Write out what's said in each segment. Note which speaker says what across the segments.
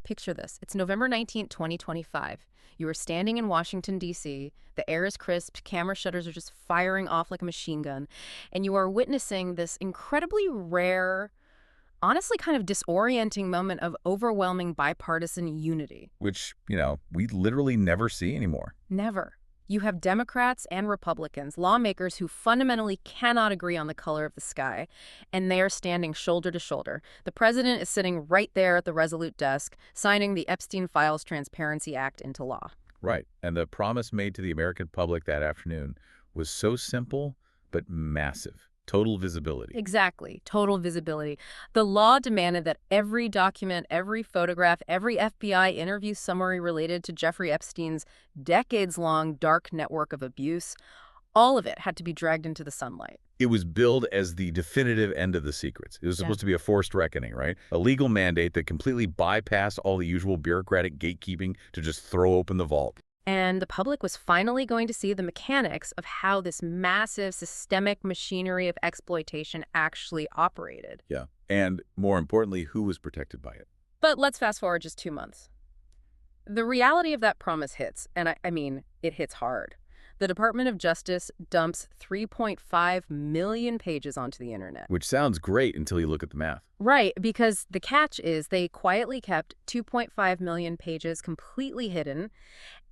Speaker 1: Picture this. It's November 19th, 2025. You are standing in Washington, D.C. The air is crisp, camera shutters are just firing off like a machine gun, and you are witnessing this incredibly rare, honestly kind of disorienting moment of overwhelming bipartisan unity.
Speaker 2: Which, we literally never see anymore.
Speaker 1: Never. You have Democrats and Republicans, lawmakers who fundamentally cannot agree on the color of the sky, and they are standing shoulder to shoulder. The president is sitting right there at the Resolute desk, signing the Epstein Files Transparency Act into law.
Speaker 2: Right. And the promise made to the American public that afternoon was so simple, but massive. Total visibility.
Speaker 1: Exactly. Total visibility. The law demanded that every document, every photograph, every FBI interview summary related to Jeffrey Epstein's decades-long dark network of abuse, all of it had to be dragged into the sunlight.
Speaker 2: It was billed as the definitive end of the secrets. It was supposed to be a forced reckoning, right? A legal mandate that completely bypassed all the usual bureaucratic gatekeeping to just throw open the vault.
Speaker 1: And the public was finally going to see the mechanics of how this massive systemic machinery of exploitation actually operated.
Speaker 2: Yeah. And more importantly, who was protected by it?
Speaker 1: But let's fast forward just 2 months. The reality of that promise hits, and I mean, it hits hard. The Department of Justice dumps 3.5 million pages onto the internet.
Speaker 2: Which sounds great until you look at the math.
Speaker 1: Right, because the catch is they quietly kept 2.5 million pages completely hidden,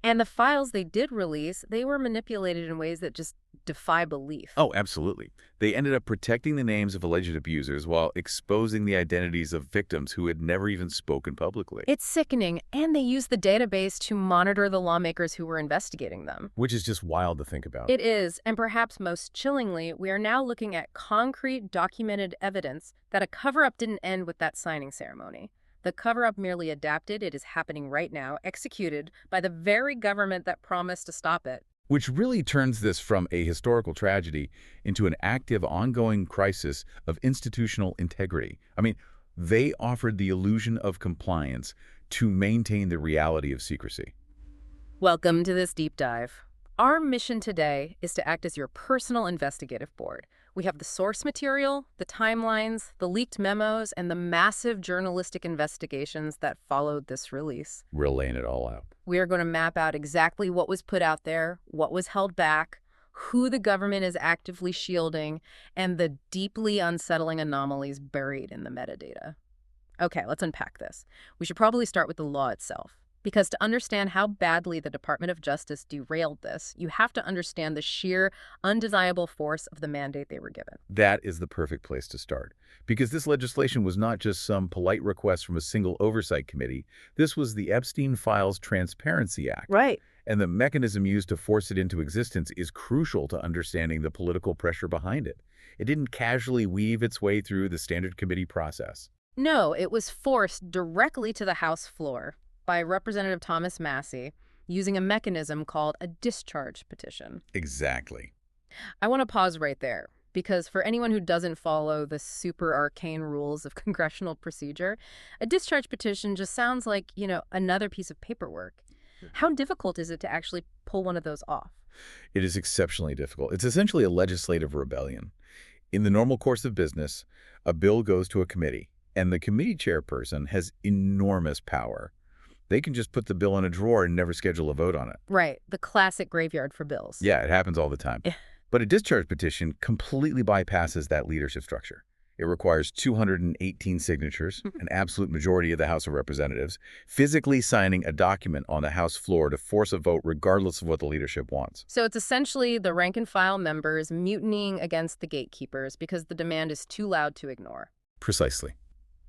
Speaker 1: and the files they did release, they were manipulated in ways that just defy belief.
Speaker 2: Oh, absolutely. They ended up protecting the names of alleged abusers while exposing the identities of victims who had never even spoken publicly.
Speaker 1: It's sickening, and they used the database to monitor the lawmakers who were investigating them.
Speaker 2: Which is just wild to think about.
Speaker 1: It is, and perhaps most chillingly, we are now looking at concrete, documented evidence that a cover-up didn't end with that signing ceremony. The cover-up merely adapted. It is happening right now, executed by the very government that promised to stop it.
Speaker 2: Which really turns this from a historical tragedy into an active, ongoing crisis of institutional integrity. I mean, they offered the illusion of compliance to maintain the reality of secrecy.
Speaker 1: Welcome to this deep dive. Our mission today is to act as your personal investigative board. We have the source material, the timelines, the leaked memos, and the massive journalistic investigations that followed this release.
Speaker 2: We're laying it all out.
Speaker 1: We are going to map out exactly what was put out there, what was held back, who the government is actively shielding, and the deeply unsettling anomalies buried in the metadata. Okay, let's unpack this. We should probably start with the law itself. Because to understand how badly the Department of Justice derailed this, you have to understand the sheer, undeniable force of the mandate they were given.
Speaker 2: That is the perfect place to start. Because this legislation was not just some polite request from a single oversight committee. This was the Epstein Files Transparency Act.
Speaker 1: Right.
Speaker 2: And the mechanism used to force it into existence is crucial to understanding the political pressure behind it. It didn't casually weave its way through the standard committee process.
Speaker 1: No, it was forced directly to the House floor by Representative Thomas Massie using a mechanism called a discharge petition.
Speaker 2: Exactly.
Speaker 1: I want to pause right there, because for anyone who doesn't follow the super arcane rules of congressional procedure, a discharge petition just sounds like, another piece of paperwork. How difficult is it to actually pull one of those off?
Speaker 2: It is exceptionally difficult. It's essentially a legislative rebellion. In the normal course of business, a bill goes to a committee, and the committee chairperson has enormous power. They can just put the bill in a drawer and never schedule a vote on it.
Speaker 1: Right. The classic graveyard for bills.
Speaker 2: Yeah, it happens all the time. But a discharge petition completely bypasses that leadership structure. It requires 218 signatures, an absolute majority of the House of Representatives, physically signing a document on the House floor to force a vote regardless of what the leadership wants.
Speaker 1: So it's essentially the rank-and-file members mutinying against the gatekeepers because the demand is too loud to ignore.
Speaker 2: Precisely.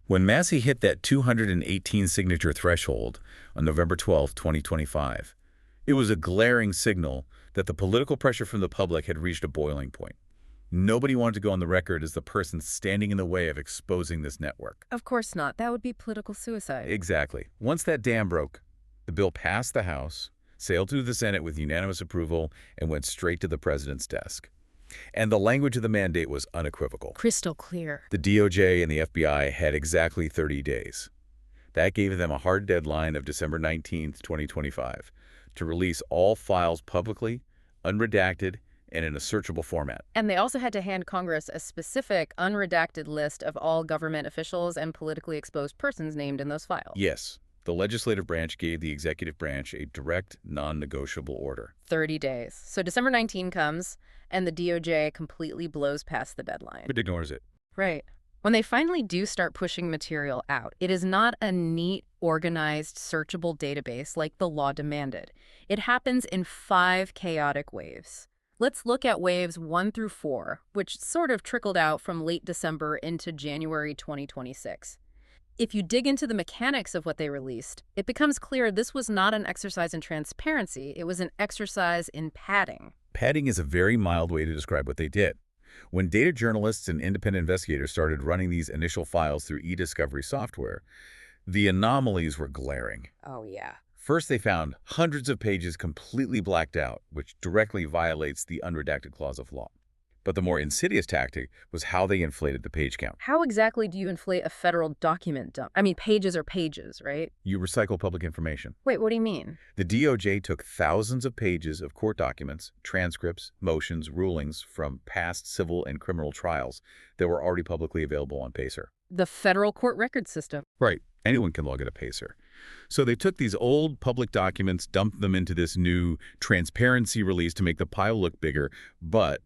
Speaker 2: When Massie hit that 218 signature threshold on November 12, 2025, it was a glaring signal that the political pressure from the public had reached a boiling point. Nobody wanted to go on the record as the person standing in the way of exposing this network.
Speaker 1: Of course not. That would be political suicide.
Speaker 2: Exactly. Once that dam broke, the bill passed the House, sailed through the Senate with unanimous approval, and went straight to the president's desk. And the language of the mandate was unequivocal.
Speaker 1: Crystal clear.
Speaker 2: The DOJ and the FBI had exactly 30 days. That gave them a hard deadline of December 19, 2025, to release all files publicly, unredacted, and in a searchable format.
Speaker 1: And they also had to hand Congress a specific, unredacted list of all government officials and politically exposed persons named in those files.
Speaker 2: Yes. the legislative branch gave the executive branch a direct, non-negotiable order.
Speaker 1: 30 days. So December 19 comes, and the DOJ completely blows past the deadline.
Speaker 2: It ignores it.
Speaker 1: Right. When they finally do start pushing material out, it is not a neat, organized, searchable database like the law demanded. It happens in 5 chaotic waves. Let's look at waves 1 through 4, which sort of trickled out from late December into January 2026. If you dig into the mechanics of what they released, it becomes clear this was not an exercise in transparency, it was an exercise in padding.
Speaker 2: Padding is a very mild way to describe what they did. When data journalists and independent investigators started running these initial files through e-discovery software, the anomalies were glaring.
Speaker 1: Oh, yeah.
Speaker 2: First, they found hundreds of pages completely blacked out, which directly violates the unredacted clause of law. But the more insidious tactic was how they inflated the page count.
Speaker 1: How exactly do you inflate a federal document dump? I mean, pages are pages, right?
Speaker 2: You recycle public information.
Speaker 1: Wait, what do you mean?
Speaker 2: The DOJ took thousands of pages of court documents, transcripts, motions, rulings from past civil and criminal trials that were already publicly available on Pacer.
Speaker 1: The federal court record system.
Speaker 2: Right. Anyone can log at a Pacer. So they took these old public documents, dumped them into this new transparency release to make the pile look bigger, but,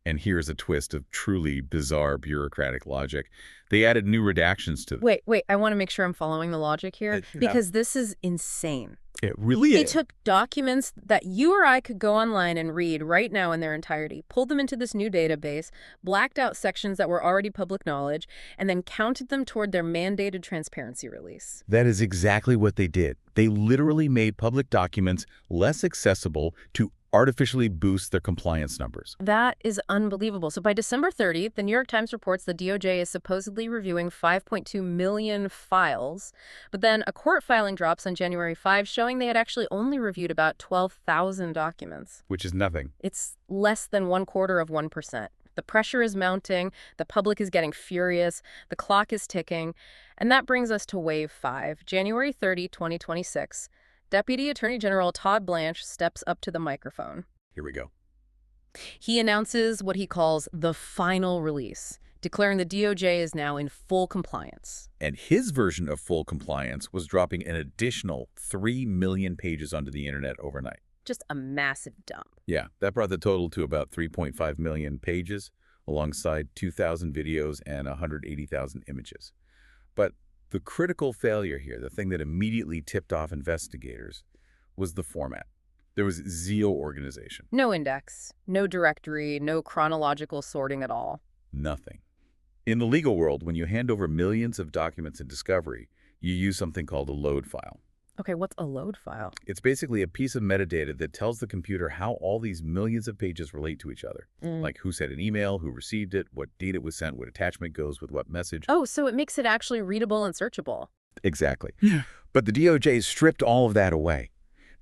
Speaker 2: and here's a twist of truly bizarre bureaucratic logic, they added new redactions to them.
Speaker 1: Wait, I want to make sure I'm following the logic here, because this is insane.
Speaker 2: It really
Speaker 1: They
Speaker 2: is.
Speaker 1: took documents that you or I could go online and read right now in their entirety, pulled them into this new database, blacked out sections that were already public knowledge, and then counted them toward their mandated transparency release.
Speaker 2: That is exactly what they did. They literally made public documents less accessible to artificially boost their compliance numbers.
Speaker 1: That is unbelievable. So by December 30th, the New York Times reports the DOJ is supposedly reviewing 5.2 million files, but then a court filing drops on January 5 showing they had actually only reviewed about 12,000 documents.
Speaker 2: Which is nothing.
Speaker 1: It's less than 1/4%. The pressure is mounting, the public is getting furious, the clock is ticking, and that brings us to Wave 5, January 30, 2026. Deputy Attorney General Todd Blanche steps up to the microphone.
Speaker 2: Here we go.
Speaker 1: He announces what he calls the final release, declaring the DOJ is now in full compliance.
Speaker 2: And his version of full compliance was dropping an additional 3 million pages onto the internet overnight.
Speaker 1: Just a massive dump.
Speaker 2: Yeah, that brought the total to about 3.5 million pages, alongside 2,000 videos and 180,000 images. But the critical failure here, the thing that immediately tipped off investigators, was the format. There was zero organization.
Speaker 1: No index, no directory, no chronological sorting at all.
Speaker 2: Nothing. In the legal world, when you hand over millions of documents in discovery, you use something called a load file.
Speaker 1: Okay, what's a load file?
Speaker 2: It's basically a piece of metadata that tells the computer how all these millions of pages relate to each other. Like who sent an email, who received it, what date it was sent, what attachment goes with what message.
Speaker 1: Oh, so it makes it actually readable and searchable.
Speaker 2: Exactly. But the DOJ stripped all of that away.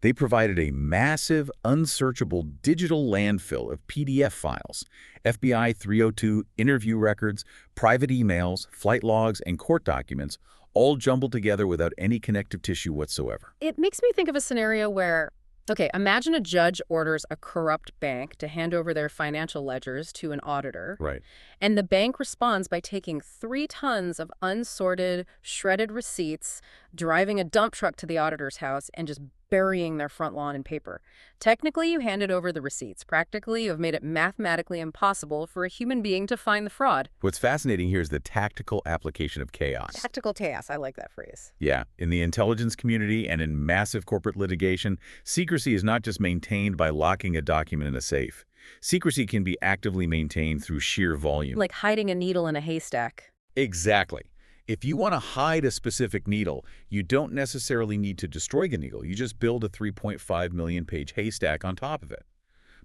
Speaker 2: They provided a massive, unsearchable digital landfill of PDF files, FBI 302 interview records, private emails, flight logs, and court documents, all jumbled together without any connective tissue whatsoever.
Speaker 1: It makes me think of a scenario where, okay, imagine a judge orders a corrupt bank to hand over their financial ledgers to an auditor.
Speaker 2: Right.
Speaker 1: And the bank responds by taking 3 tons of unsorted, shredded receipts, driving a dump truck to the auditor's house, and just burying their front lawn in paper. Technically, you handed over the receipts. Practically, you have made it mathematically impossible for a human being to find the fraud.
Speaker 2: What's fascinating here is the tactical application of chaos.
Speaker 1: Tactical chaos. I like that phrase.
Speaker 2: Yeah, in the intelligence community and in massive corporate litigation, secrecy is not just maintained by locking a document in a safe. Secrecy can be actively maintained through sheer volume.
Speaker 1: Like hiding a needle in a haystack.
Speaker 2: Exactly. If you want to hide a specific needle, you don't necessarily need to destroy the needle. You just build a 3.5 million page haystack on top of it.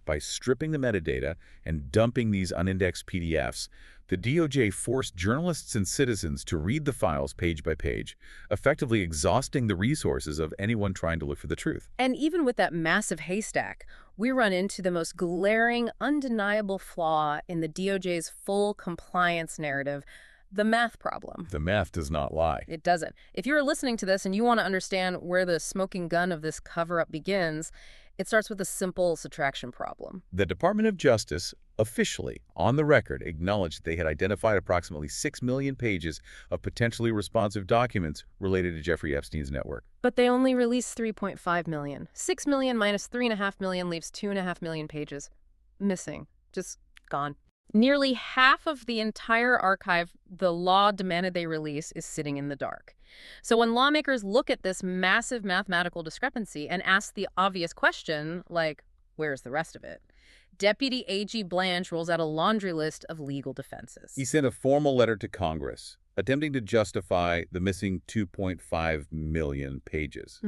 Speaker 2: By stripping the metadata and dumping these unindexed PDFs, the DOJ forced journalists and citizens to read the files page by page, effectively exhausting the resources of anyone trying to look for the truth.
Speaker 1: And even with that massive haystack, we run into the most glaring, undeniable flaw in the DOJ's full compliance narrative: the math problem.
Speaker 2: The math does not lie.
Speaker 1: It doesn't. If you're listening to this and you want to understand where the smoking gun of this cover-up begins, It starts with a simple subtraction problem.
Speaker 2: The Department of Justice officially, on the record, acknowledged they had identified approximately 6 million pages of potentially responsive documents related to Jeffrey Epstein's network.
Speaker 1: But they only released 3.5 million. 6 million minus 3.5 million leaves 2.5 million pages. Missing. Just gone. Nearly half of the entire archive the law demanded they release is sitting in the dark. So when lawmakers look at this massive mathematical discrepancy and ask the obvious question, like, where's the rest of it? Deputy AG Blanche rolls out a laundry list of legal defenses.
Speaker 2: He sent a formal letter to Congress attempting to justify the missing 2.5 million pages.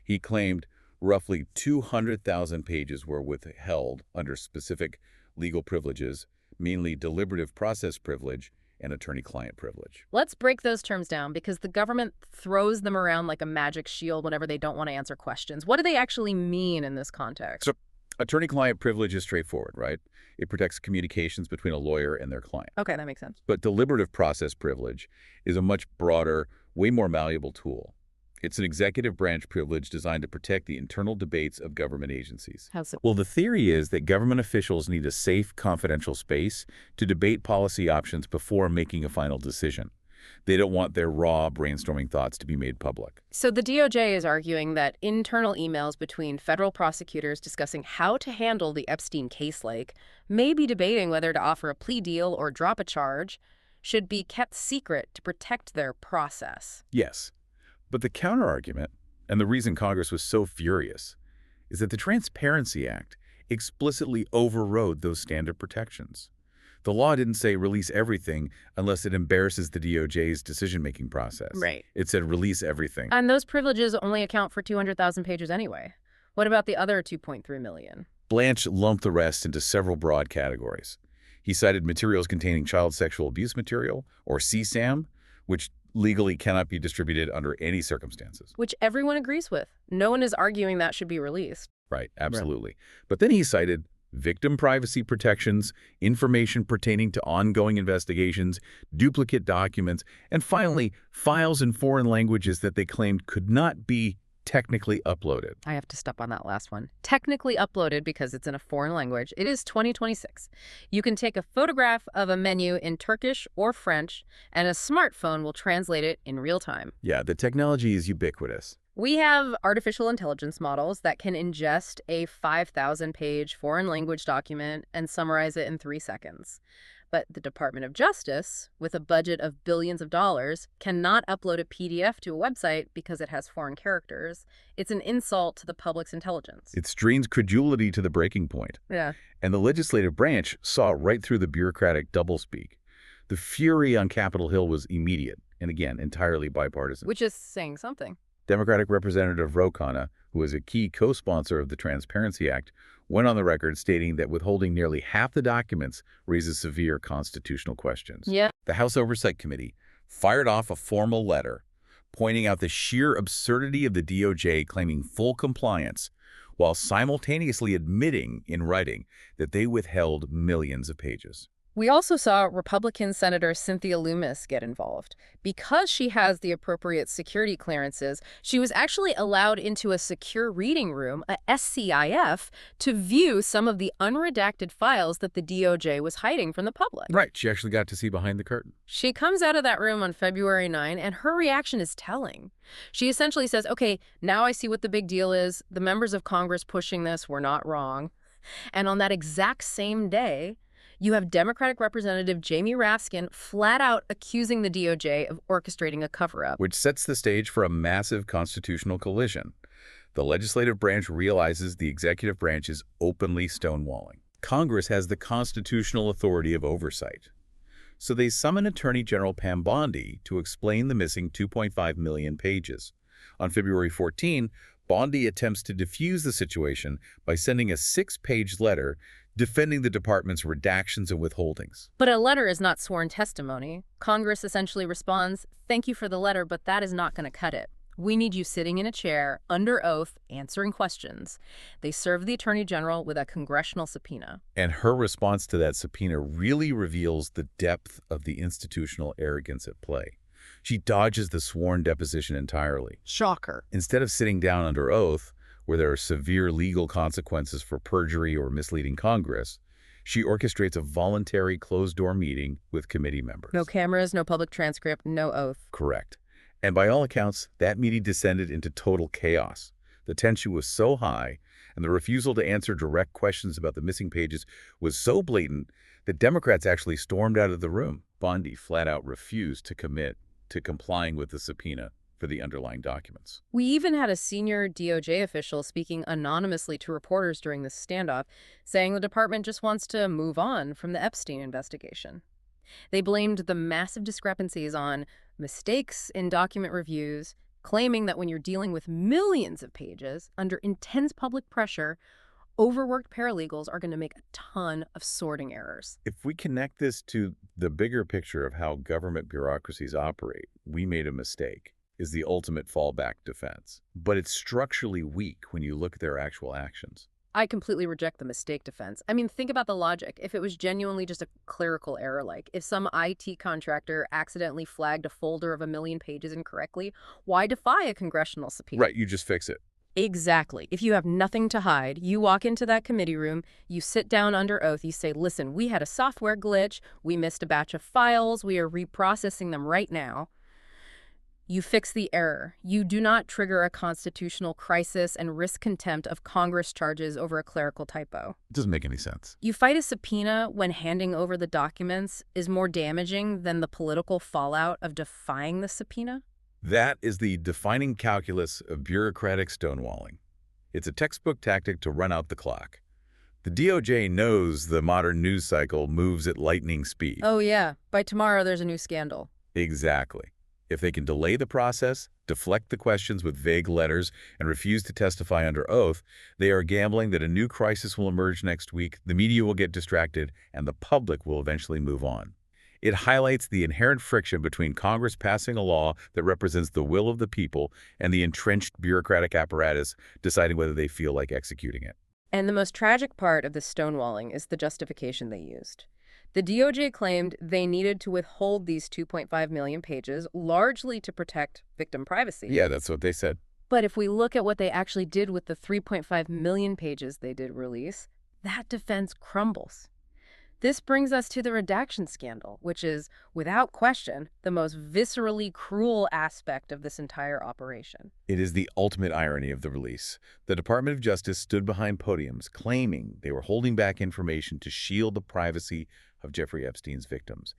Speaker 2: He claimed roughly 200,000 pages were withheld under specific legal privileges, mainly deliberative process privilege and attorney-client privilege.
Speaker 1: Let's break those terms down because the government throws them around like a magic shield whenever they don't want to answer questions. What do they actually mean in this context?
Speaker 2: So, attorney-client privilege is straightforward, right? It protects communications between a lawyer and their client.
Speaker 1: Okay, that makes sense.
Speaker 2: But deliberative process privilege is a much broader, way more malleable tool. It's an executive branch privilege designed to protect the internal debates of government agencies.
Speaker 1: How so?
Speaker 2: Well, the theory is that government officials need a safe, confidential space to debate policy options before making a final decision. They don't want their raw brainstorming thoughts to be made public.
Speaker 1: So the DOJ is arguing that internal emails between federal prosecutors discussing how to handle the Epstein case may be debating whether to offer a plea deal or drop a charge, should be kept secret to protect their process.
Speaker 2: Yes. But the counterargument, and the reason Congress was so furious, is that the Transparency Act explicitly overrode those standard protections. The law didn't say release everything unless it embarrasses the DOJ's decision-making process.
Speaker 1: Right.
Speaker 2: It said release everything.
Speaker 1: And those privileges only account for 200,000 pages anyway. What about the other 2.3 million?
Speaker 2: Blanche lumped the rest into several broad categories. He cited materials containing child sexual abuse material, or CSAM, which legally cannot be distributed under any circumstances.
Speaker 1: Which everyone agrees with. No one is arguing that should be released.
Speaker 2: Right, absolutely. Right. But then he cited victim privacy protections, information pertaining to ongoing investigations, duplicate documents, and finally, files in foreign languages that they claimed could not be technically uploaded.
Speaker 1: I have to stop on that last one. Technically uploaded because it's in a foreign language. It is 2026. You can take a photograph of a menu in Turkish or French, and a smartphone will translate it in real time.
Speaker 2: Yeah, the technology is ubiquitous.
Speaker 1: We have artificial intelligence models that can ingest a 5,000-page foreign language document and summarize it in 3 seconds. But the Department of Justice, with a budget of billions of dollars, cannot upload a PDF to a website because it has foreign characters. It's an insult to the public's intelligence.
Speaker 2: It strains credulity to the breaking point.
Speaker 1: Yeah.
Speaker 2: And the legislative branch saw right through the bureaucratic doublespeak. The fury on Capitol Hill was immediate, and again, entirely bipartisan.
Speaker 1: Which is saying something.
Speaker 2: Democratic Representative Ro Khanna, who was a key co-sponsor of the Transparency Act, went on the record stating that withholding nearly half the documents raises severe constitutional questions.
Speaker 1: Yeah.
Speaker 2: The House Oversight Committee fired off a formal letter pointing out the sheer absurdity of the DOJ claiming full compliance while simultaneously admitting in writing that they withheld millions of pages.
Speaker 1: We also saw Republican Senator Cynthia Lummis get involved. Because she has the appropriate security clearances, she was actually allowed into a secure reading room, a SCIF, to view some of the unredacted files that the DOJ was hiding from the public.
Speaker 2: Right. She actually got to see behind the curtain.
Speaker 1: She comes out of that room on February 9, and her reaction is telling. She essentially says, okay, now I see what the big deal is. The members of Congress pushing this were not wrong. And on that exact same day, you have Democratic Representative Jamie Raskin flat out accusing the DOJ of orchestrating a cover-up.
Speaker 2: Which sets the stage for a massive constitutional collision. The legislative branch realizes the executive branch is openly stonewalling. Congress has the constitutional authority of oversight. So they summon Attorney General Pam Bondi to explain the missing 2.5 million pages. On February 14, Bondi attempts to defuse the situation by sending a 6-page letter defending the department's redactions and withholdings.
Speaker 1: But a letter is not sworn testimony. Congress essentially responds, thank you for the letter, but that is not going to cut it. We need you sitting in a chair, under oath, answering questions. They serve the Attorney General with a congressional subpoena.
Speaker 2: And her response to that subpoena really reveals the depth of the institutional arrogance at play. She dodges the sworn deposition entirely.
Speaker 1: Shocker.
Speaker 2: Instead of sitting down under oath, where there are severe legal consequences for perjury or misleading Congress, she orchestrates a voluntary closed-door meeting with committee members.
Speaker 1: No cameras, no public transcript, no oath.
Speaker 2: Correct. And by all accounts, that meeting descended into total chaos. The tension was so high, and the refusal to answer direct questions about the missing pages was so blatant that Democrats actually stormed out of the room. Bondi flat out refused to commit to complying with the subpoena for the underlying documents.
Speaker 1: We even had a senior DOJ official speaking anonymously to reporters during this standoff, saying the department just wants to move on from the Epstein investigation. They blamed the massive discrepancies on mistakes in document reviews, claiming that when you're dealing with millions of pages under intense public pressure, overworked paralegals are going to make a ton of sorting errors.
Speaker 2: If we connect this to the bigger picture of how government bureaucracies operate, we made a mistake is the ultimate fallback defense. But it's structurally weak when you look at their actual actions.
Speaker 1: I completely reject the mistake defense. I mean, think about the logic. If it was genuinely just a clerical error, like if some IT contractor accidentally flagged a folder of 1 million pages incorrectly, why defy a congressional subpoena?
Speaker 2: Right, you just fix it.
Speaker 1: Exactly. If you have nothing to hide, you walk into that committee room, you sit down under oath, you say, listen, we had a software glitch, we missed a batch of files, we are reprocessing them right now. You fix the error. You do not trigger a constitutional crisis and risk contempt of Congress charges over a clerical typo.
Speaker 2: It doesn't make any sense.
Speaker 1: You fight a subpoena when handing over the documents is more damaging than the political fallout of defying the subpoena?
Speaker 2: That is the defining calculus of bureaucratic stonewalling. It's a textbook tactic to run out the clock. The DOJ knows the modern news cycle moves at lightning speed.
Speaker 1: Oh yeah, by tomorrow there's a new scandal.
Speaker 2: Exactly. If they can delay the process, deflect the questions with vague letters, and refuse to testify under oath, they are gambling that a new crisis will emerge next week, the media will get distracted, and the public will eventually move on. It highlights the inherent friction between Congress passing a law that represents the will of the people and the entrenched bureaucratic apparatus deciding whether they feel like executing it.
Speaker 1: And the most tragic part of the stonewalling is the justification they used. The DOJ claimed they needed to withhold these 2.5 million pages largely to protect victim privacy.
Speaker 2: Yeah, that's what they said.
Speaker 1: But if we look at what they actually did with the 3.5 million pages they did release, that defense crumbles. This brings us to the redaction scandal, which is, without question, the most viscerally cruel aspect of this entire operation.
Speaker 2: It is the ultimate irony of the release. The Department of Justice stood behind podiums claiming they were holding back information to shield the privacy of Jeffrey Epstein's victims.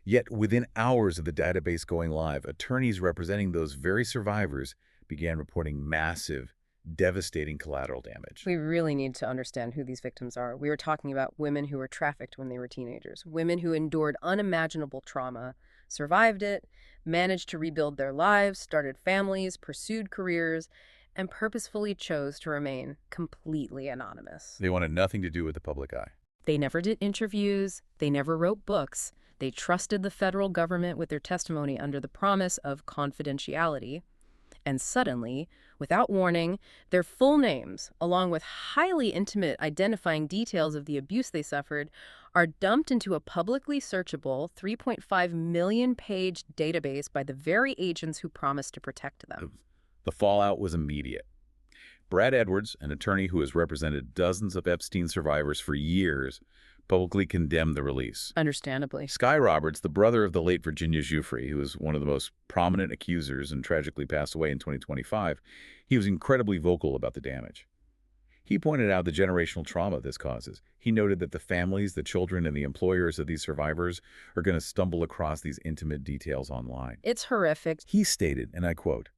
Speaker 2: Yet within hours of the database going live, attorneys representing those very survivors began reporting massive, devastating collateral damage.
Speaker 1: We really need to understand who these victims are. We were talking about women who were trafficked when they were teenagers, women who endured unimaginable trauma, survived it, managed to rebuild their lives, started families, pursued careers, and purposefully chose to remain completely anonymous.
Speaker 2: They wanted nothing to do with the public eye.
Speaker 1: They never did interviews, they never wrote books, they trusted the federal government with their testimony under the promise of confidentiality. And suddenly, without warning, their full names, along with highly intimate identifying details of the abuse they suffered, are dumped into a publicly searchable 3.5 million-page database by the very agents who promised to protect them.
Speaker 2: The fallout was immediate. Brad Edwards, an attorney who has represented dozens of Epstein survivors for years, publicly condemned the release.
Speaker 1: Understandably.
Speaker 2: Sky Roberts, the brother of the late Virginia Giuffre, who was one of the most prominent accusers and tragically passed away in 2025, he was incredibly vocal about the damage. He pointed out the generational trauma this causes. He noted that the families, the children, and the employers of these survivors are going to stumble across these intimate details online.
Speaker 1: It's horrific.
Speaker 2: He stated, and I quote,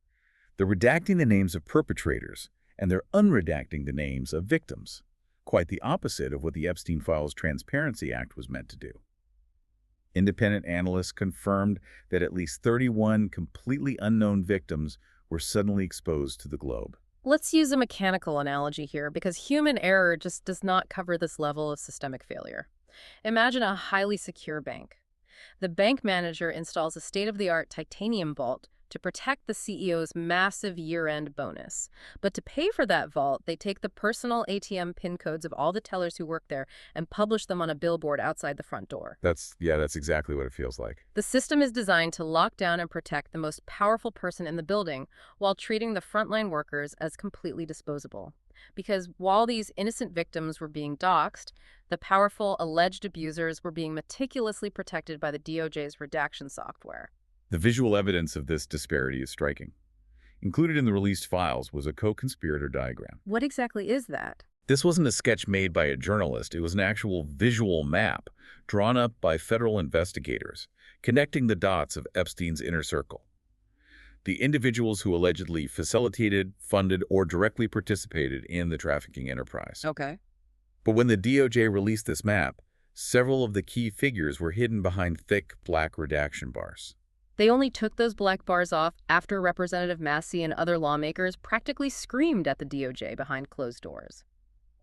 Speaker 2: "They're redacting the names of perpetrators, and they're unredacting the names of victims." Quite the opposite of what the Epstein Files Transparency Act was meant to do. Independent analysts confirmed that at least 31 completely unknown victims were suddenly exposed to the globe.
Speaker 1: Let's use a mechanical analogy here because human error just does not cover this level of systemic failure. Imagine a highly secure bank. The bank manager installs a state-of-the-art titanium vault to protect the CEO's massive year-end bonus. But to pay for that vault, they take the personal ATM PIN codes of all the tellers who work there and publish them on a billboard outside the front door.
Speaker 2: That's exactly what it feels like.
Speaker 1: The system is designed to lock down and protect the most powerful person in the building while treating the frontline workers as completely disposable. Because while these innocent victims were being doxxed, the powerful alleged abusers were being meticulously protected by the DOJ's redaction software.
Speaker 2: The visual evidence of this disparity is striking. Included in the released files was a co-conspirator diagram.
Speaker 1: What exactly is that?
Speaker 2: This wasn't a sketch made by a journalist. It was an actual visual map drawn up by federal investigators, connecting the dots of Epstein's inner circle. The individuals who allegedly facilitated, funded, or directly participated in the trafficking enterprise.
Speaker 1: Okay.
Speaker 2: But when the DOJ released this map, several of the key figures were hidden behind thick black redaction bars.
Speaker 1: They only took those black bars off after Representative Massey and other lawmakers practically screamed at the DOJ behind closed doors.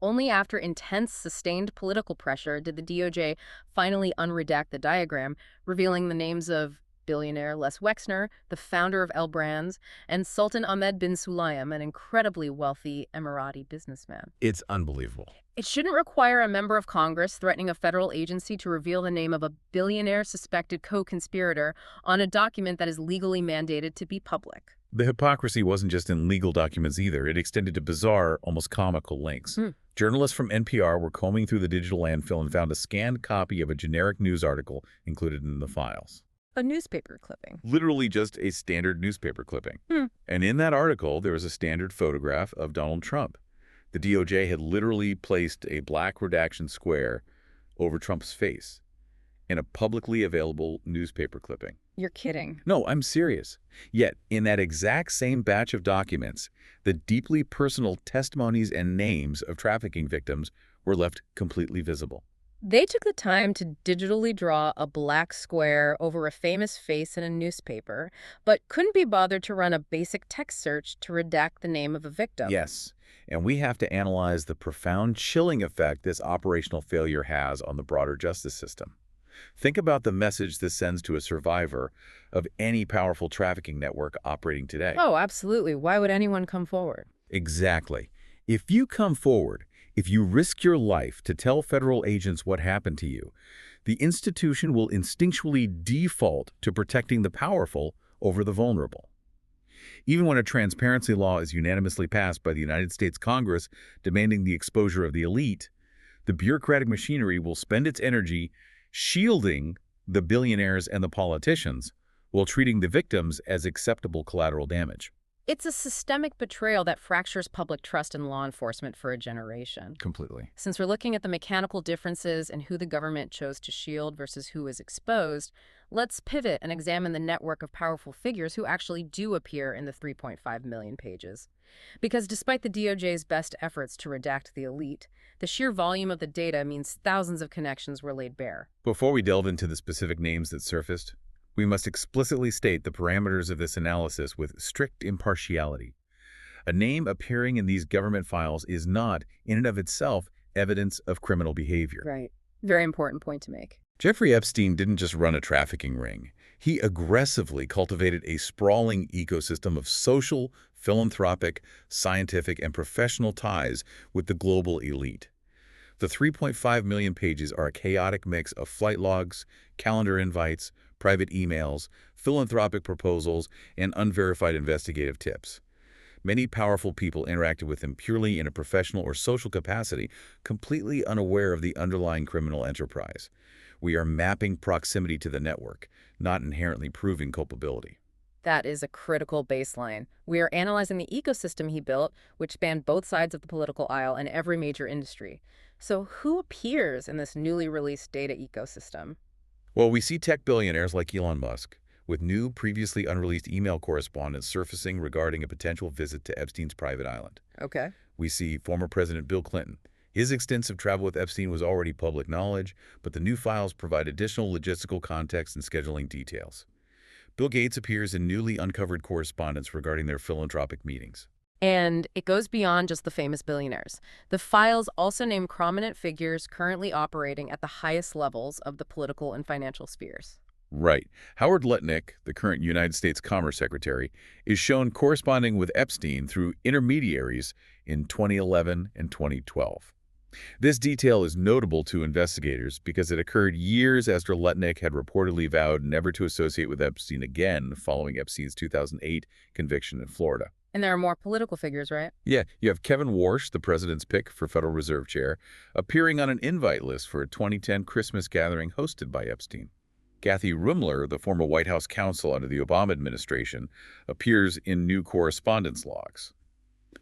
Speaker 1: Only after intense, sustained political pressure did the DOJ finally unredact the diagram, revealing the names of billionaire Les Wexner, the founder of L Brands, and Sultan Ahmed bin Sulayem, an incredibly wealthy Emirati businessman.
Speaker 2: It's unbelievable.
Speaker 1: It shouldn't require a member of Congress threatening a federal agency to reveal the name of a billionaire suspected co-conspirator on a document that is legally mandated to be public.
Speaker 2: The hypocrisy wasn't just in legal documents either. It extended to bizarre, almost comical links. Journalists from NPR were combing through the digital landfill and found a scanned copy of a generic news article included in the files.
Speaker 1: A newspaper clipping.
Speaker 2: Literally just a standard newspaper clipping. And in that article, there was a standard photograph of Donald Trump. The DOJ had literally placed a black redaction square over Trump's face in a publicly available newspaper clipping.
Speaker 1: You're kidding.
Speaker 2: No, I'm serious. Yet, in that exact same batch of documents, the deeply personal testimonies and names of trafficking victims were left completely visible.
Speaker 1: They took the time to digitally draw a black square over a famous face in a newspaper, but couldn't be bothered to run a basic text search to redact the name of a victim.
Speaker 2: Yes, and we have to analyze the profound chilling effect this operational failure has on the broader justice system. Think about the message this sends to a survivor of any powerful trafficking network operating today.
Speaker 1: Oh, absolutely. Why would anyone come forward?
Speaker 2: Exactly. If you come forward, if you risk your life to tell federal agents what happened to you, the institution will instinctually default to protecting the powerful over the vulnerable. Even when a transparency law is unanimously passed by the United States Congress demanding the exposure of the elite, the bureaucratic machinery will spend its energy shielding the billionaires and the politicians while treating the victims as acceptable collateral damage.
Speaker 1: It's a systemic betrayal that fractures public trust in law enforcement for a generation.
Speaker 2: Completely.
Speaker 1: Since we're looking at the mechanical differences in who the government chose to shield versus who is exposed, let's pivot and examine the network of powerful figures who actually do appear in the 3.5 million pages. Because despite the DOJ's best efforts to redact the elite, the sheer volume of the data means thousands of connections were laid bare.
Speaker 2: Before we delve into the specific names that surfaced, we must explicitly state the parameters of this analysis with strict impartiality. A name appearing in these government files is not, in and of itself, evidence of criminal behavior.
Speaker 1: Right. Very important point to make.
Speaker 2: Jeffrey Epstein didn't just run a trafficking ring. He aggressively cultivated a sprawling ecosystem of social, philanthropic, scientific, and professional ties with the global elite. The 3.5 million pages are a chaotic mix of flight logs, calendar invites, private emails, philanthropic proposals, and unverified investigative tips. Many powerful people interacted with him purely in a professional or social capacity, completely unaware of the underlying criminal enterprise. We are mapping proximity to the network, not inherently proving culpability.
Speaker 1: That is a critical baseline. We are analyzing the ecosystem he built, which spanned both sides of the political aisle and every major industry. So who appears in this newly released data ecosystem?
Speaker 2: Well, we see tech billionaires like Elon Musk, with new, previously unreleased email correspondence surfacing regarding a potential visit to Epstein's private island.
Speaker 1: Okay.
Speaker 2: We see former President Bill Clinton. His extensive travel with Epstein was already public knowledge, but the new files provide additional logistical context and scheduling details. Bill Gates appears in newly uncovered correspondence regarding their philanthropic meetings.
Speaker 1: And it goes beyond just the famous billionaires. The files also name prominent figures currently operating at the highest levels of the political and financial spheres.
Speaker 2: Right. Howard Lutnick, the current United States Commerce Secretary, is shown corresponding with Epstein through intermediaries in 2011 and 2012. This detail is notable to investigators because it occurred years after Lutnick had reportedly vowed never to associate with Epstein again following Epstein's 2008 conviction in Florida.
Speaker 1: And there are more political figures, right?
Speaker 2: Yeah, you have Kevin Warsh, the president's pick for Federal Reserve Chair, appearing on an invite list for a 2010 Christmas gathering hosted by Epstein. Kathy Rumler, the former White House counsel under the Obama administration, appears in new correspondence logs.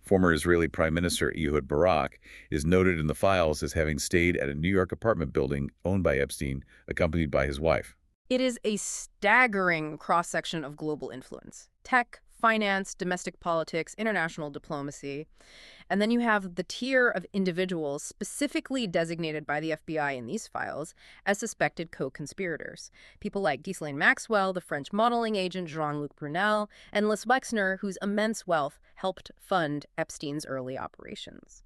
Speaker 2: Former Israeli Prime Minister Ehud Barak is noted in the files as having stayed at a New York apartment building owned by Epstein, accompanied by his wife.
Speaker 1: It is a staggering cross-section of global influence. Tech, finance, domestic politics, international diplomacy. And then you have the tier of individuals specifically designated by the FBI in these files as suspected co-conspirators. People like Ghislaine Maxwell, the French modeling agent Jean-Luc Brunel, and Liz Wexner, whose immense wealth helped fund Epstein's early operations.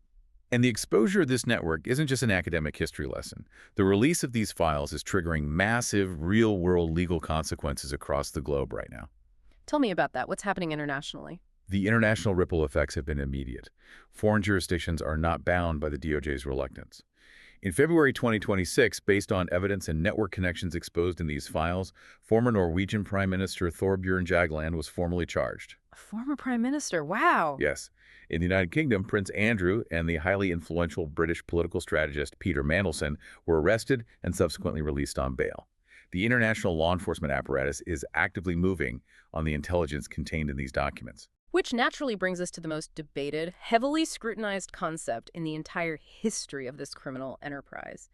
Speaker 2: And the exposure of this network isn't just an academic history lesson. The release of these files is triggering massive, real-world legal consequences across the globe right now.
Speaker 1: Tell me about that. What's happening internationally?
Speaker 2: The international ripple effects have been immediate. Foreign jurisdictions are not bound by the DOJ's reluctance. In February 2026, based on evidence and network connections exposed in these files, former Norwegian Prime Minister Thorbjørn Jagland was formally charged.
Speaker 1: A former prime minister. Wow.
Speaker 2: Yes. In the United Kingdom, Prince Andrew and the highly influential British political strategist Peter Mandelson were arrested and subsequently released on bail. The international law enforcement apparatus is actively moving on the intelligence contained in these documents.
Speaker 1: Which naturally brings us to the most debated, heavily scrutinized concept in the entire history of this criminal enterprise,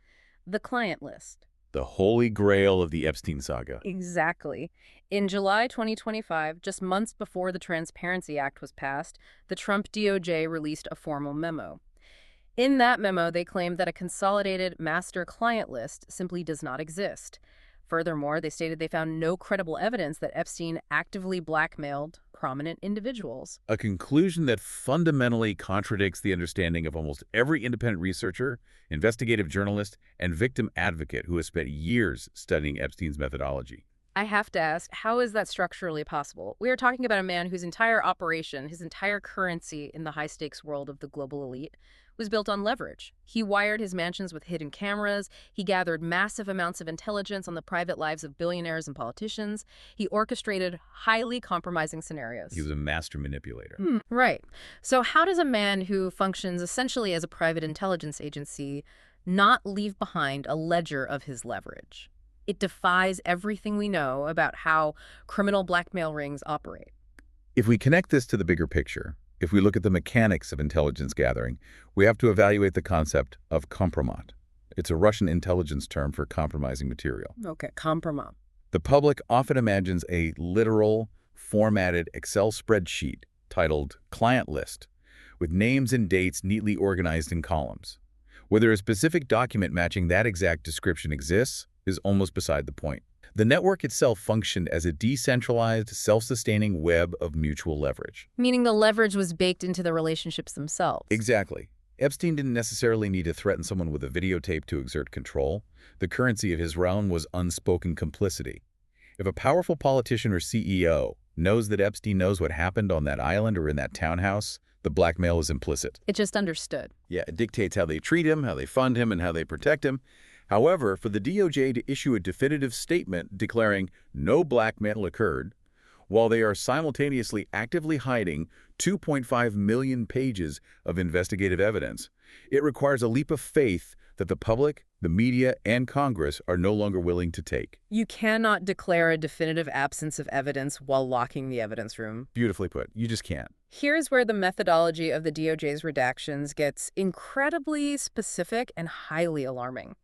Speaker 1: the client list.
Speaker 2: The holy grail of the Epstein saga.
Speaker 1: Exactly. In July 2025, just months before the Transparency Act was passed, the Trump DOJ released a formal memo. In that memo, they claimed that a consolidated master client list simply does not exist. Furthermore, they stated they found no credible evidence that Epstein actively blackmailed prominent individuals.
Speaker 2: A conclusion that fundamentally contradicts the understanding of almost every independent researcher, investigative journalist, and victim advocate who has spent years studying Epstein's methodology.
Speaker 1: I have to ask, how is that structurally possible? We are talking about a man whose entire operation, his entire currency in the high-stakes world of the global elite, was built on leverage. He wired his mansions with hidden cameras. He gathered massive amounts of intelligence on the private lives of billionaires and politicians. He orchestrated highly compromising scenarios.
Speaker 2: He was a master manipulator.
Speaker 1: Right. So how does a man who functions essentially as a private intelligence agency not leave behind a ledger of his leverage? It defies everything we know about how criminal blackmail rings operate.
Speaker 2: If we connect this to the bigger picture, if we look at the mechanics of intelligence gathering, we have to evaluate the concept of kompromat. It's a Russian intelligence term for compromising material.
Speaker 1: Okay, kompromat.
Speaker 2: The public often imagines a literal, formatted Excel spreadsheet titled Client List, with names and dates neatly organized in columns. Whether a specific document matching that exact description exists is almost beside the point. The network itself functioned as a decentralized, self-sustaining web of mutual leverage.
Speaker 1: Meaning the leverage was baked into the relationships themselves.
Speaker 2: Exactly. Epstein didn't necessarily need to threaten someone with a videotape to exert control. The currency of his realm was unspoken complicity. If a powerful politician or CEO knows that Epstein knows what happened on that island or in that townhouse, the blackmail is implicit.
Speaker 1: It just understood.
Speaker 2: Yeah, it dictates how they treat him, how they fund him, and how they protect him. However, for the DOJ to issue a definitive statement declaring no blackmail occurred, while they are simultaneously actively hiding 2.5 million pages of investigative evidence, it requires a leap of faith that the public, the media, and Congress are no longer willing to take.
Speaker 1: You cannot declare a definitive absence of evidence while locking the evidence room.
Speaker 2: Beautifully put. You just can't.
Speaker 1: Here's where the methodology of the DOJ's redactions gets incredibly specific and highly alarming.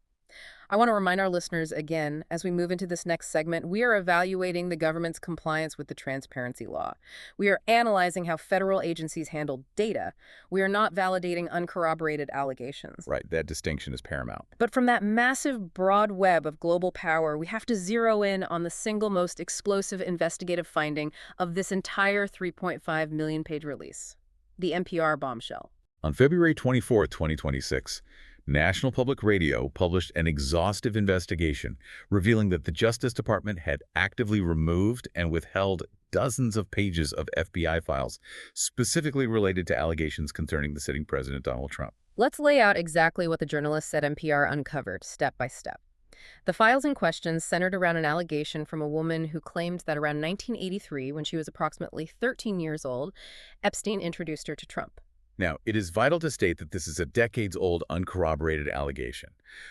Speaker 1: I want to remind our listeners again, as we move into this next segment, we are evaluating the government's compliance with the transparency law. We are analyzing how federal agencies handle data. We are not validating uncorroborated allegations.
Speaker 2: Right, that distinction is paramount.
Speaker 1: But from that massive, broad web of global power, we have to zero in on the single most explosive investigative finding of this entire 3.5 million-page release, the NPR bombshell.
Speaker 2: On February 24, 2026, National Public Radio published an exhaustive investigation revealing that the Justice Department had actively removed and withheld dozens of pages of FBI files specifically related to allegations concerning the sitting president, Donald Trump.
Speaker 1: Let's lay out exactly what the journalists at NPR uncovered, step by step. The files in question centered around an allegation from a woman who claimed that around 1983, when she was approximately 13 years old, Epstein introduced her to Trump.
Speaker 2: Now, it is vital to state that this is a decades-old, uncorroborated allegation.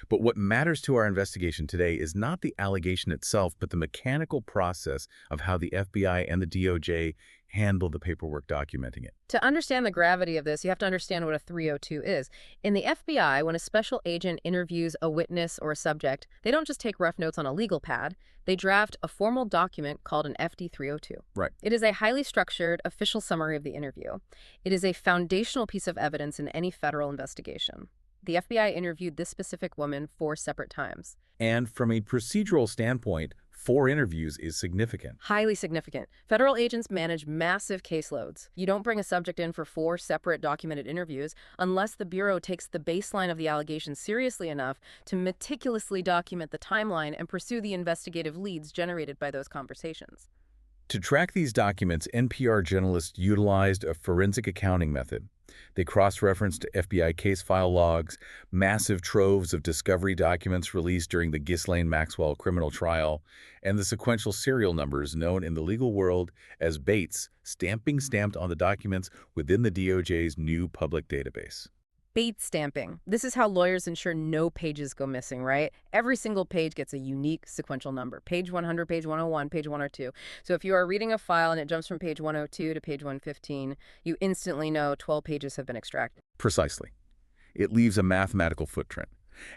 Speaker 2: But what matters to our investigation today is not the allegation itself, but the mechanical process of how the FBI and the DOJ handle the paperwork documenting it.
Speaker 1: To understand the gravity of this, you have to understand what a 302 is. In the FBI, when a special agent interviews a witness or a subject, they don't just take rough notes on a legal pad. They draft a formal document called an FD 302.
Speaker 2: Right.
Speaker 1: It is a highly structured, official summary of the interview. It is a foundational piece of evidence in any federal investigation. The FBI interviewed this specific woman 4 separate times.
Speaker 2: And from a procedural standpoint, 4 interviews is significant.
Speaker 1: Highly significant. Federal agents manage massive caseloads. You don't bring a subject in for 4 separate documented interviews unless the Bureau takes the baseline of the allegation seriously enough to meticulously document the timeline and pursue the investigative leads generated by those conversations.
Speaker 2: To track these documents, NPR journalists utilized a forensic accounting method. They cross-referenced FBI case file logs, massive troves of discovery documents released during the Ghislaine Maxwell criminal trial, and the sequential serial numbers known in the legal world as Bates stamped on the documents within the DOJ's new public database.
Speaker 1: Bates stamping. This is how lawyers ensure no pages go missing, right? Every single page gets a unique sequential number. Page 100, page 101, page 102. So if you are reading a file and it jumps from page 102 to page 115, you instantly know 12 pages have been extracted.
Speaker 2: Precisely. It leaves a mathematical footprint.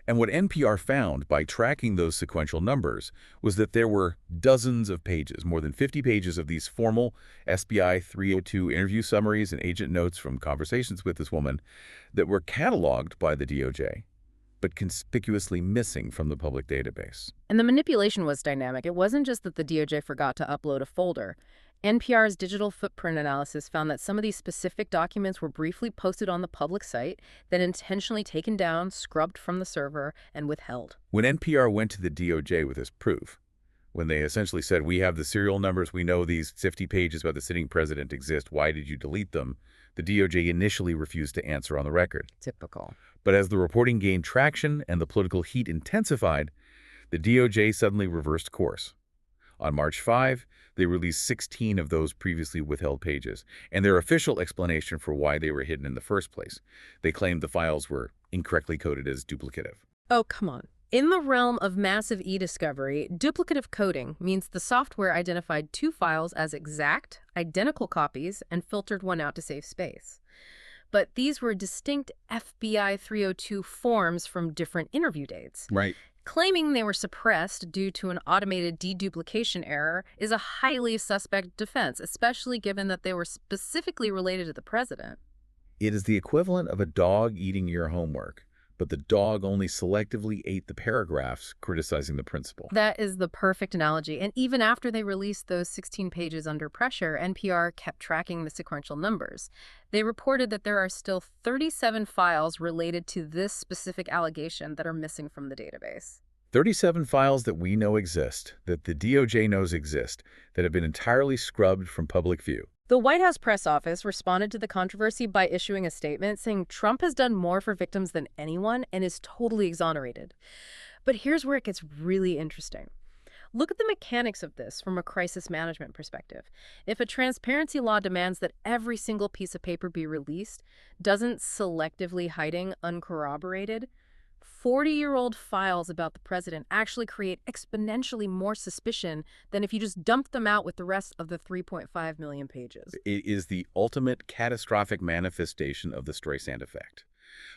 Speaker 2: And what NPR found by tracking those sequential numbers was that there were dozens of pages, more than 50 pages of these formal SBI 302 interview summaries and agent notes from conversations with this woman that were cataloged by the DOJ, but conspicuously missing from the public database.
Speaker 1: And the manipulation was dynamic. It wasn't just that the DOJ forgot to upload a folder. NPR's digital footprint analysis found that some of these specific documents were briefly posted on the public site, then intentionally taken down, scrubbed from the server, and withheld.
Speaker 2: When NPR went to the DOJ with this proof, when they essentially said, we have the serial numbers, we know these 50 pages about the sitting president exist, why did you delete them? The DOJ initially refused to answer on the record.
Speaker 1: Typical.
Speaker 2: But as the reporting gained traction and the political heat intensified, the DOJ suddenly reversed course. On March 5, they released 16 of those previously withheld pages, and their official explanation for why they were hidden in the first place. They claimed the files were incorrectly coded as duplicative.
Speaker 1: Oh, come on. In the realm of massive e-discovery, duplicative coding means the software identified 2 files as exact, identical copies and filtered one out to save space. But these were distinct FBI 302 forms from different interview dates.
Speaker 2: Right.
Speaker 1: Claiming they were suppressed due to an automated deduplication error is a highly suspect defense, especially given that they were specifically related to the president.
Speaker 2: It is the equivalent of a dog eating your homework, but the dog only selectively ate the paragraphs criticizing the principal.
Speaker 1: That is the perfect analogy. And even after they released those 16 pages under pressure, NPR kept tracking the sequential numbers. They reported that there are still 37 files related to this specific allegation that are missing from the database.
Speaker 2: 37 files that we know exist, that the DOJ knows exist, that have been entirely scrubbed from public view.
Speaker 1: The White House press office responded to the controversy by issuing a statement saying Trump has done more for victims than anyone and is totally exonerated. But here's where it gets really interesting. Look at the mechanics of this from a crisis management perspective. If a transparency law demands that every single piece of paper be released, doesn't selectively hiding uncorroborated, 40-year-old files about the president actually create exponentially more suspicion than if you just dump them out with the rest of the 3.5 million pages.
Speaker 2: It is the ultimate catastrophic manifestation of the Streisand effect.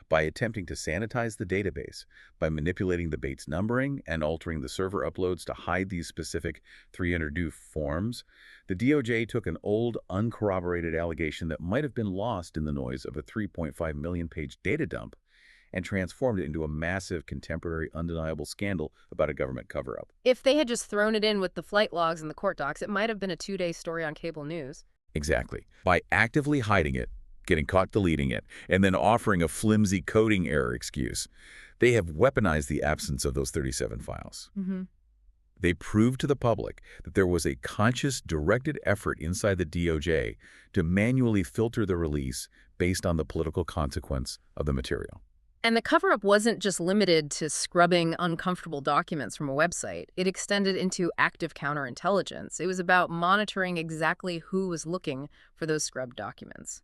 Speaker 2: By attempting to sanitize the database, by manipulating the Bates numbering and altering the server uploads to hide these specific 302 forms, the DOJ took an old, uncorroborated allegation that might have been lost in the noise of a 3.5 million page data dump and transformed it into a massive, contemporary, undeniable scandal about a government cover-up.
Speaker 1: If they had just thrown it in with the flight logs and the court docs, it might have been a 2-day story on cable news.
Speaker 2: Exactly. By actively hiding it, getting caught deleting it, and then offering a flimsy coding error excuse, They have weaponized the absence of those 37 files. They proved to the public that there was a conscious, directed effort inside the DOJ to manually filter the release based on the political consequence of the material.
Speaker 1: And the cover-up wasn't just limited to scrubbing uncomfortable documents from a website. It extended into active counterintelligence. It was about monitoring exactly who was looking for those scrubbed documents.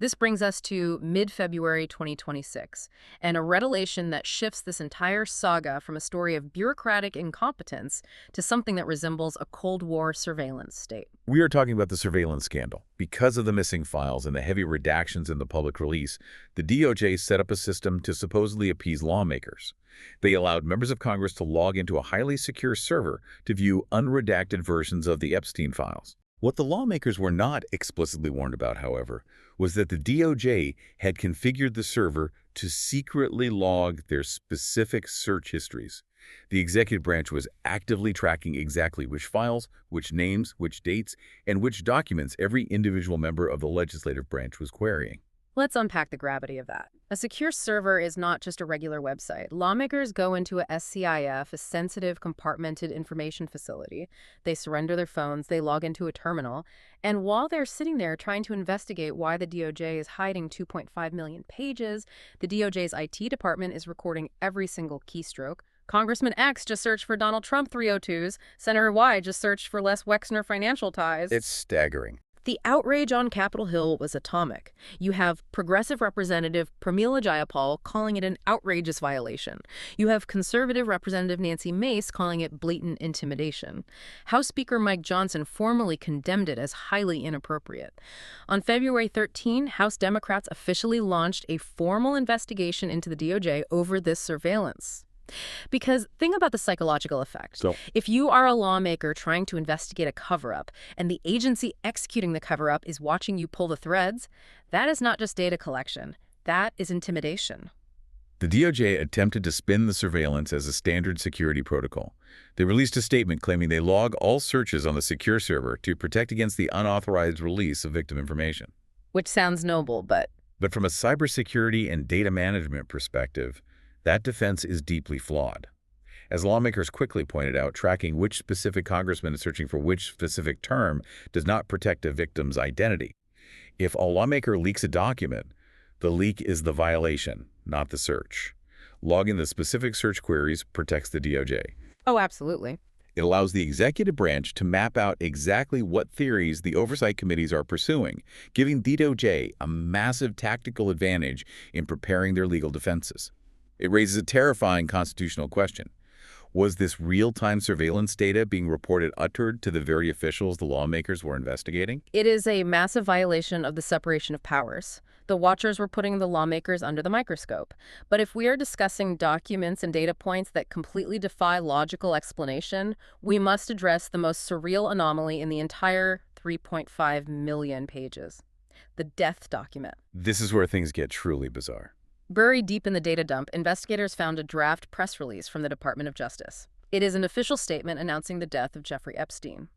Speaker 1: This brings us to mid-February 2026, and a revelation that shifts this entire saga from a story of bureaucratic incompetence to something that resembles a Cold War surveillance state.
Speaker 2: We are talking about the surveillance scandal. Because of the missing files and the heavy redactions in the public release, the DOJ set up a system to supposedly appease lawmakers. They allowed members of Congress to log into a highly secure server to view unredacted versions of the Epstein files. What the lawmakers were not explicitly warned about, however, was that the DOJ had configured the server to secretly log their specific search histories. The executive branch was actively tracking exactly which files, which names, which dates, and which documents every individual member of the legislative branch was querying.
Speaker 1: Let's unpack the gravity of that. A secure server is not just a regular website. Lawmakers go into a SCIF, a sensitive, compartmented information facility. They surrender their phones, they log into a terminal, and while they're sitting there trying to investigate why the DOJ is hiding 2.5 million pages, the DOJ's IT department is recording every single keystroke. Congressman X just searched for Donald Trump 302s. Senator Y just searched for Les Wexner financial ties.
Speaker 2: It's staggering.
Speaker 1: The outrage on Capitol Hill was atomic. You have Progressive Representative Pramila Jayapal calling it an outrageous violation. You have Conservative Representative Nancy Mace calling it blatant intimidation. House Speaker Mike Johnson formally condemned it as highly inappropriate. On February 13, House Democrats officially launched a formal investigation into the DOJ over this surveillance. Because think about the psychological effect.
Speaker 2: So,
Speaker 1: if you are a lawmaker trying to investigate a cover-up and the agency executing the cover-up is watching you pull the threads, that is not just data collection. That is intimidation.
Speaker 2: the DOJ attempted to spin the surveillance as a standard security protocol. They released a statement claiming they log all searches on the secure server to protect against the unauthorized release of victim information.
Speaker 1: Which sounds noble, but
Speaker 2: But from a cybersecurity and data management perspective, that defense is deeply flawed. As lawmakers quickly pointed out, tracking which specific congressman is searching for which specific term does not protect a victim's identity. If a lawmaker leaks a document, the leak is the violation, not the search. Logging the specific search queries protects the DOJ.
Speaker 1: oh, absolutely.
Speaker 2: It allows the executive branch to map out exactly what theories the oversight committees are pursuing, giving DOJ a massive tactical advantage in preparing their legal defenses. It raises a terrifying constitutional question. Was this real-time surveillance data being reported uttered to the very officials the lawmakers were investigating?
Speaker 1: It is a massive violation of the separation of powers. The watchers were putting the lawmakers under the microscope. But if we are discussing documents and data points that completely defy logical explanation, we must address the most surreal anomaly in the entire 3.5 million pages: the death document.
Speaker 2: This is where things get truly bizarre.
Speaker 1: Buried deep in the data dump, investigators found a draft press release from the Department of Justice. It is an official statement announcing the death of Jeffrey Epstein.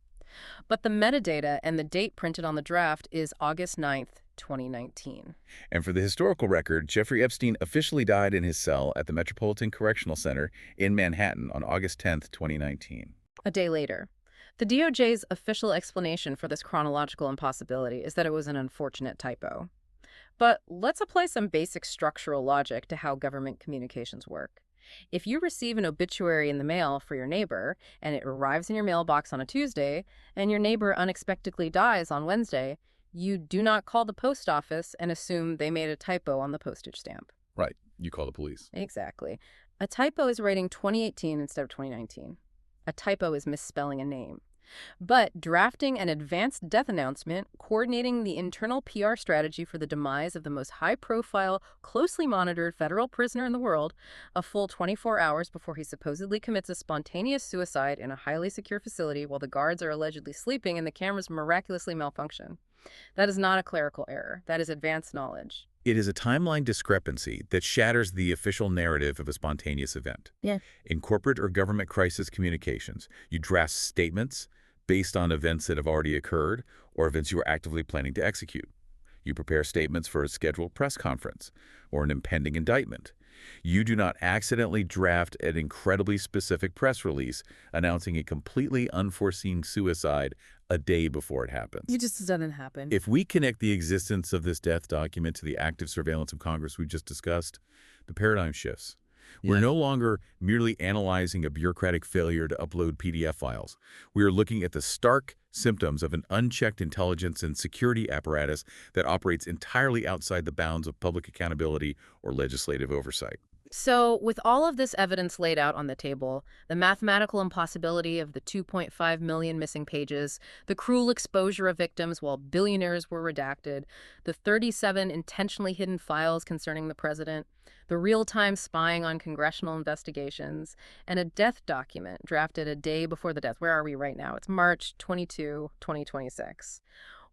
Speaker 1: But the metadata and the date printed on the draft is August 9th, 2019.
Speaker 2: And for the historical record, Jeffrey Epstein officially died in his cell at the Metropolitan Correctional Center in Manhattan on August 10th, 2019.
Speaker 1: A day later. The DOJ's official explanation for this chronological impossibility is that it was an unfortunate typo. But let's apply some basic structural logic to how government communications work. If you receive an obituary in the mail for your neighbor, and it arrives in your mailbox on a Tuesday, and your neighbor unexpectedly dies on Wednesday, you do not call the post office and assume they made a typo on the postage stamp.
Speaker 2: Right. You call the police.
Speaker 1: Exactly. A typo is writing 2018 instead of 2019. A typo is misspelling a name. But drafting an advanced death announcement, coordinating the internal PR strategy for the demise of the most high-profile, closely monitored federal prisoner in the world, a full 24 hours before he supposedly commits a spontaneous suicide in a highly secure facility while the guards are allegedly sleeping and the cameras miraculously malfunction. That is not a clerical error. That is advanced knowledge.
Speaker 2: It is a timeline discrepancy that shatters the official narrative of a spontaneous event.
Speaker 1: Yeah.
Speaker 2: In corporate or government crisis communications, you draft statements based on events that have already occurred or events you are actively planning to execute. You prepare statements for a scheduled press conference or an impending indictment. You do not accidentally draft an incredibly specific press release announcing a completely unforeseen suicide a day before it
Speaker 1: It
Speaker 2: happens.
Speaker 1: just doesn't happen.
Speaker 2: If we connect the existence of this death document to the active surveillance of Congress we just discussed, the paradigm shifts. We're
Speaker 3: Yeah.
Speaker 2: no longer merely analyzing a bureaucratic failure to upload PDF files. We are looking at the stark symptoms of an unchecked intelligence and security apparatus that operates entirely outside the bounds of public accountability or legislative oversight.
Speaker 1: So, with all of this evidence laid out on the table, the mathematical impossibility of the 2.5 million missing pages, the cruel exposure of victims while billionaires were redacted, the 37 intentionally hidden files concerning the president, the real-time spying on congressional investigations, and a death document drafted a day before the death. Where are we right now? It's March 22, 2026.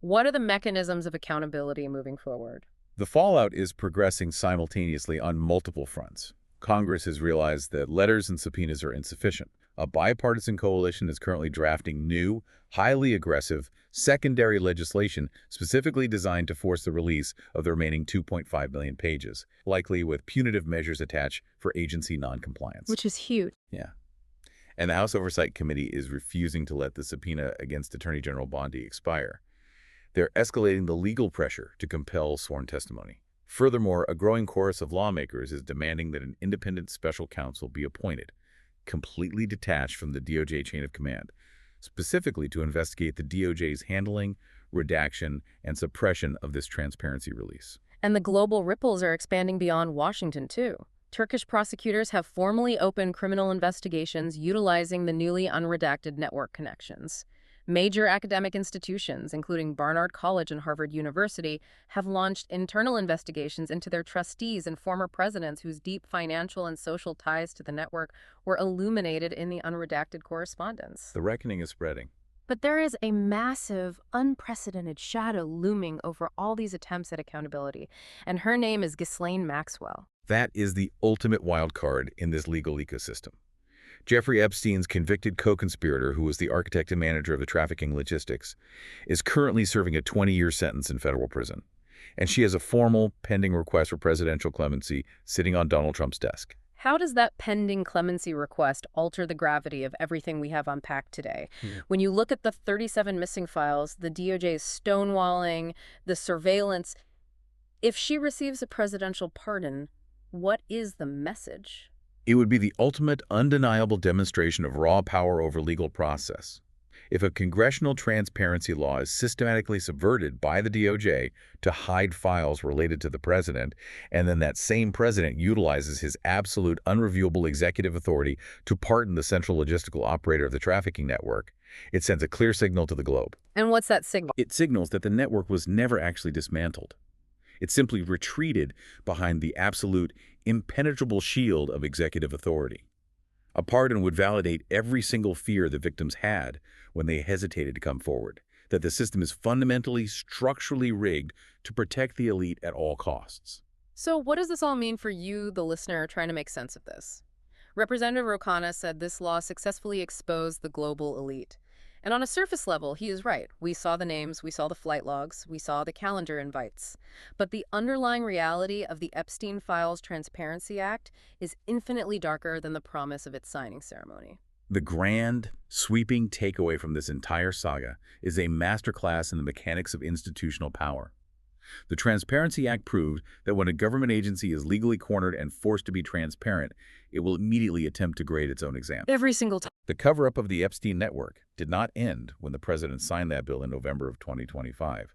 Speaker 1: What are the mechanisms of accountability moving forward?
Speaker 2: The fallout is progressing simultaneously on multiple fronts. Congress has realized that letters and subpoenas are insufficient. A bipartisan coalition is currently drafting new, highly aggressive, secondary legislation specifically designed to force the release of the remaining 2.5 million pages, likely with punitive measures attached for agency noncompliance.
Speaker 1: Which is huge.
Speaker 2: Yeah. And the House Oversight Committee is refusing to let the subpoena against Attorney General Bondi expire. They're escalating the legal pressure to compel sworn testimony. Furthermore, a growing chorus of lawmakers is demanding that an independent special counsel be appointed, completely detached from the DOJ chain of command, specifically to investigate the DOJ's handling, redaction, and suppression of this transparency release.
Speaker 1: And the global ripples are expanding beyond Washington, too. Turkish prosecutors have formally opened criminal investigations utilizing the newly unredacted network connections. Major academic institutions, including Barnard College and Harvard University, have launched internal investigations into their trustees and former presidents whose deep financial and social ties to the network were illuminated in the unredacted correspondence.
Speaker 2: The reckoning is spreading.
Speaker 1: But there is a massive, unprecedented shadow looming over all these attempts at accountability, and her name is Ghislaine Maxwell.
Speaker 2: That is the ultimate wild card in this legal ecosystem. Jeffrey Epstein's convicted co-conspirator, who was the architect and manager of the trafficking logistics, is currently serving a 20-year sentence in federal prison. And she has a formal pending request for presidential clemency sitting on Donald Trump's desk.
Speaker 1: How does that pending clemency request alter the gravity of everything we have unpacked today? When you look at the 37 missing files, the DOJ's stonewalling, the surveillance, if she receives a presidential pardon, what is the message?
Speaker 2: It would be the ultimate undeniable demonstration of raw power over legal process. If a congressional transparency law is systematically subverted by the DOJ to hide files related to the president, and then that same president utilizes his absolute unreviewable executive authority to pardon the central logistical operator of the trafficking network, it sends a clear signal to the globe.
Speaker 1: And what's that signal?
Speaker 2: It signals that the network was never actually dismantled. It simply retreated behind the absolute, impenetrable shield of executive authority. A pardon would validate every single fear the victims had when they hesitated to come forward, that the system is fundamentally, structurally rigged to protect the elite at all costs.
Speaker 1: So what does this all mean for you, the listener, trying to make sense of this? Representative Rokana said this law successfully exposed the global elite. And on a surface level, he is right. We saw the names, we saw the flight logs, we saw the calendar invites. But the underlying reality of the Epstein Files Transparency Act is infinitely darker than the promise of its signing ceremony.
Speaker 2: The grand, sweeping takeaway from this entire saga is a masterclass in the mechanics of institutional power. The Transparency Act proved that when a government agency is legally cornered and forced to be transparent, it will immediately attempt to grade its own exam.
Speaker 1: Every single time.
Speaker 2: The cover-up of the Epstein network did not end when the president signed that bill in November of 2025.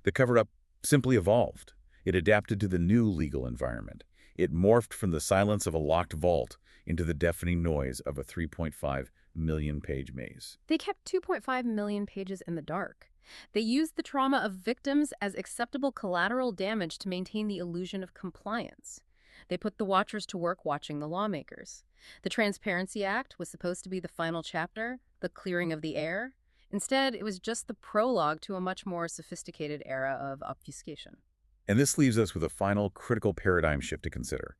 Speaker 2: The cover-up simply evolved. It adapted to the new legal environment. It morphed from the silence of a locked vault into the deafening noise of a 3.5 million-page maze.
Speaker 1: They kept 2.5 million pages in the dark. They used the trauma of victims as acceptable collateral damage to maintain the illusion of compliance. They put the watchers to work watching the lawmakers. The Transparency Act was supposed to be the final chapter, the clearing of the air. Instead, it was just the prologue to a much more sophisticated era of obfuscation.
Speaker 2: And this leaves us with a final critical paradigm shift to consider.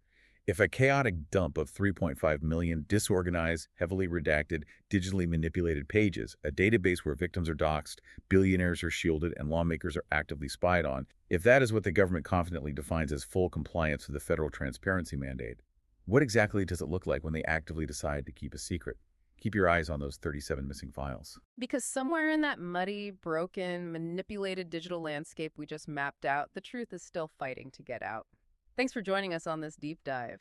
Speaker 2: If a chaotic dump of 3.5 million disorganized, heavily redacted, digitally manipulated pages, a database where victims are doxxed, billionaires are shielded, and lawmakers are actively spied on, if that is what the government confidently defines as full compliance with the federal transparency mandate, What exactly does it look like when they actively decide to keep a secret? Keep your eyes on those 37 missing files.
Speaker 1: Because somewhere in that muddy, broken, manipulated digital landscape we just mapped out, the truth is still fighting to get out. Thanks for joining us on this deep dive.